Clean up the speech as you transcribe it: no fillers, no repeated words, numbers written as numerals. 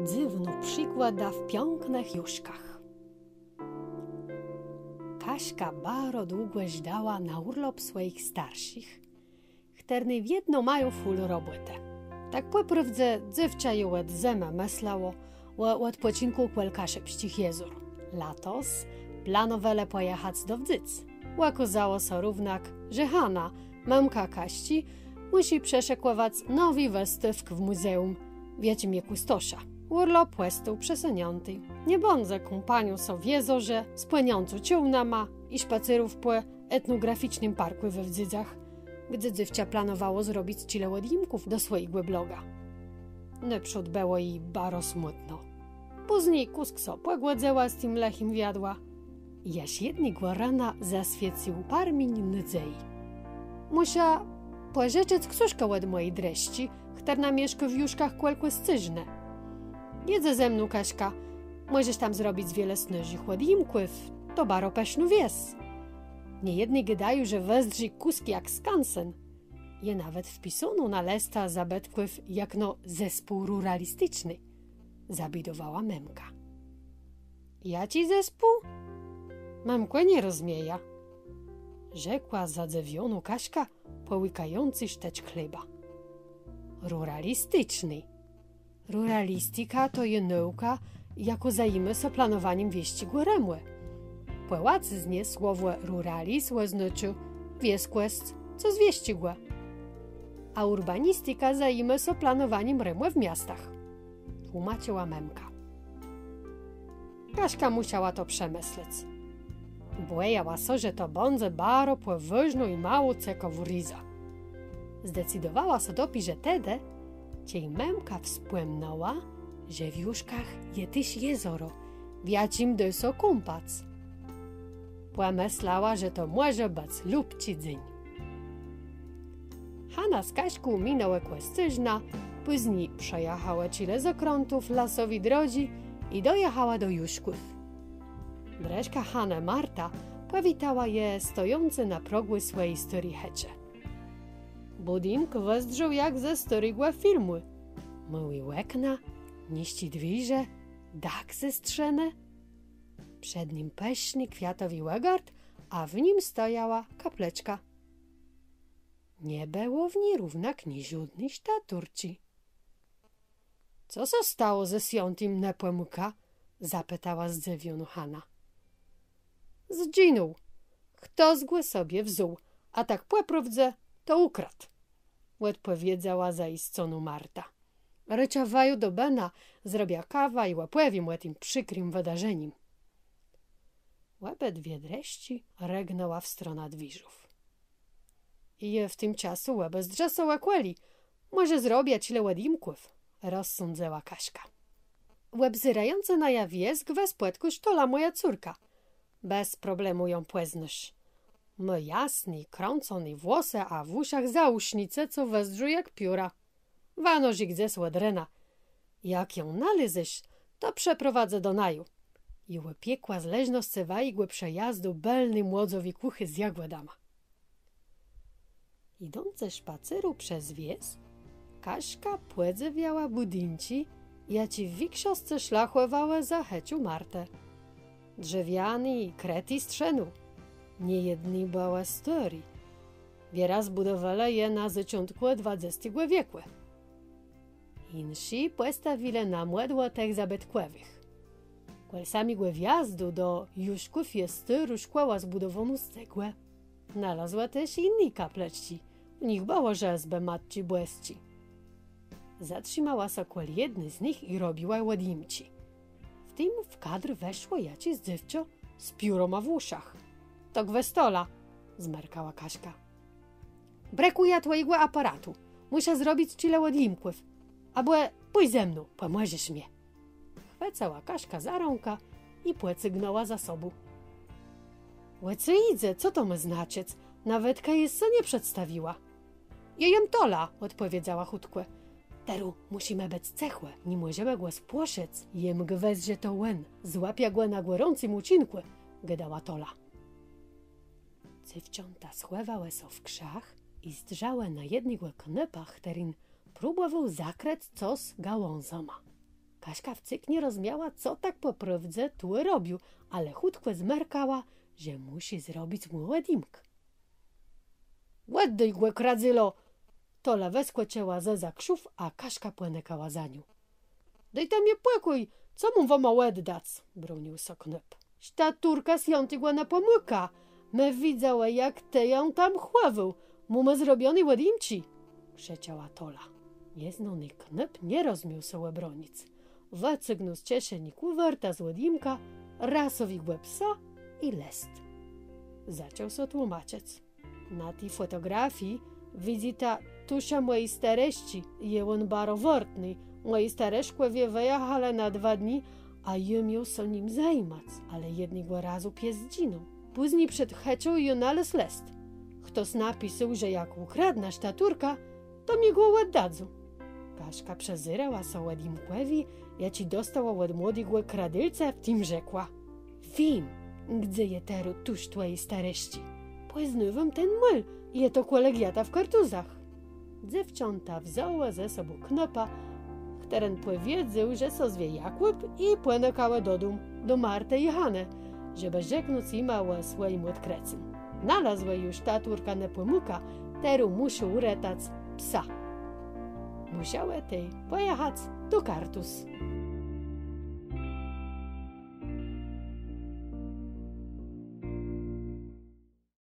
dziwną przykłada w pięknych juszkach. Kaśka bardzo długo żdała na urlop swoich starszych, którzy w jedno mają full robotę. Tak poprawdze dziewcza ją od zema myślało o odpoczynku kwel szybkich jezor. Latos planowali pojechać do Wdzyc. Okazało się równak, że Hanna, mamka Kaści, musi przeszekować nowy wystaw w muzeum Wiecimie Kustosza. Urlop został przesunięty. Nie bądź kompanią so w jezorze, spłynącą ciągnama i spacerów po etnograficznym parku we Wdzydzach, gdy dziewcia planowało zrobić tyle odimków do swojego bloga. Naprzód było jej bardzo smutno. Później kuskso pogładzała z tym lechem wiadła. Jaś jednego rana zaswiecił parmień nadziei. Musia pożyczyć książkę od mojej dreści, która mieszka w juszkach kłelkłyscyżne. Jedzę ze mną, Kaśka. Możesz tam zrobić wiele snyżych odimków. To baro pesznu wies. Niejedni gadają, że wezdrzy kuski jak skansen. Je nawet wpisano na lista zabytków jak zespół ruralistyczny. Zabidowała memka. Ja ci zespół? Memko nie rozmieja. Rzekła zadziwiona Kaśka, połykający szteć chleba. Ruralistyczny. Ruralistyka to je nauka, jako zajmie się planowaniem wyścigu remłe. Płacy z nie słowo ruralis oznacza wiesquest, co z wyścigła. A urbanistyka zajmie się planowaniem remłe w miastach. Tłumaczyła memka. Kaśka musiała to przemyśleć. Bojała się, że to będzie bardzo poważno i mało ciekawą ryza. Zdecydowała się dopiero, że tedy, ciej memka wspomniała, że w juszkach je też jezoro, w jacim do so kąpać. Pomyślała, że to może być lubci dzień. Hanna z Kaśką minęła kłestyżna, później przejechała tyle zakrętów lasowi drodzi i dojechała do juszków. Dreżka Hanna Marta powitała je stojące na progu swojej storychecze. Budynk wezdrał jak ze starego filmu. Małe okna, niści dwiże, dach zestrzene. Przed nim pyszny kwiatowy łegard, a w nim stojała kapleczka. Nie było w niej równak ni żadnej sztaturci. Co się stało ze świętym Nepomuk'a? Zapytała zdziwiona Hanna. Zginął. Kto zgły sobie wzuł, a tak poprawdze to ukradł. Odpowiedziała zaistconu Marta. Ryczawaju do Bena zrobiła kawa i łapłewim tym przykrym wydarzeniem. Łebedwie dreści regnęła w stronę dwiżów. I w tym czasu łebe zdrzesała kłeli. Może zrobię tyle ładimków, rozsądzała Kaśka. Łeb zyrający na jawiesk we spłetku sztola moja córka. Bez problemu ją płeznysz. My jasny, krącony włosy, a w uszach zausznice, co wezdrzu jak pióra. Wanożyk ze słodrena. Jak ją nalezysz, to przeprowadzę do naju. I łypiekła zleżno z cewajgły przejazdu belny młodzowi kuchy z jagłodama. Idące szpaceru przez wies, Kaśka płedzewiała budynci, jaci w wiksiosce szlachłowała za heciu Martę. Drzewiany i krety strzenu. Niejedni bała story. Wiera zbudowali je na zaczątku XX wieku. Insi postawili na młodło tych zabytkowych. Kwel samego wjazdu do juszków jest szkoła zbudowana z cegły. Znalazła też inni kapleczci. W nich było rzezbę matci błesci. Zatrzymała się kwel jedny z nich i robiła ładimci. W tym w kadr weszło jacie dziewczę z pióroma w uszach. To gwestola, zmarkała Kaśka. Brakuje twojego aparatu. Muszę zrobić tyle odimków. Albo pójdź ze mną, pomożesz mnie. Chwycała Kaśka za rąka i płecygnęła za sobą. Łycy idzie, co to ma znaczyć? Nawetka jest co nie przedstawiła. Jejem tola, odpowiedziała chutko. Teru, musimy być cechłe, nie możemy go spłoszyć. Jem gwezdzie to łen, złapia go na gorącym uczynku, gadała tola. Dziewczęta schływały się w krzach i zdrzały na jednego knepach, którym próbował zakrać coś gałązoma. Kaśka wcyk nie rozumiała, co tak po prawdze tu robił, ale chutko zmerkała, że musi zrobić mu łedimk. Łeddej głę, kradzylo! Tola weskłeciała ze zakrzów, a Kaśka płynękała za nią. Dej tam je płekuj, co mu wama łeddać? Bronił Soknep. Sztaturka świątygła na pomyka. Me widziała, jak te ją tam chławił. Mu ma zrobiony łedimci. Krzeciała Tola. Nieznany Knep nie rozumiał sobie bronic. Wycygnął z kieszeni kuwerta z łedimka, rasowi głę psa i lest. Zaczął so tłumaczyć. Na tej fotografii widzi ta tusza mojej stareści, je on baro wortny. Moi stareszkłowie wyjechali na 2 dni, a ja miał so nim zajmać, ale jednego razu pies zginął. Później przed heczą ją nalazł lest. Ktoś napisał, że jak ukradna sztaturka, to mi go oddadzą. Kaśka przezyrała so łedimkłewi, ja ci dostała od młodego kradylca, w tym rzekła. Wiem, gdzie je teraz tuż twojej stareści. Poznywam ten myl, je to kolegiata w kartuzach. Dziewcząta wzięła ze sobą Knopa, któren powiedział, że so zwie Jakub i płynękała do domu, do Marty i Hany, żeby rzeknąć im o swoim odkryciem. Nalazła już sztaturka na pomyka, teraz musi uratać psa. Musiała tej pojechać do Kartus.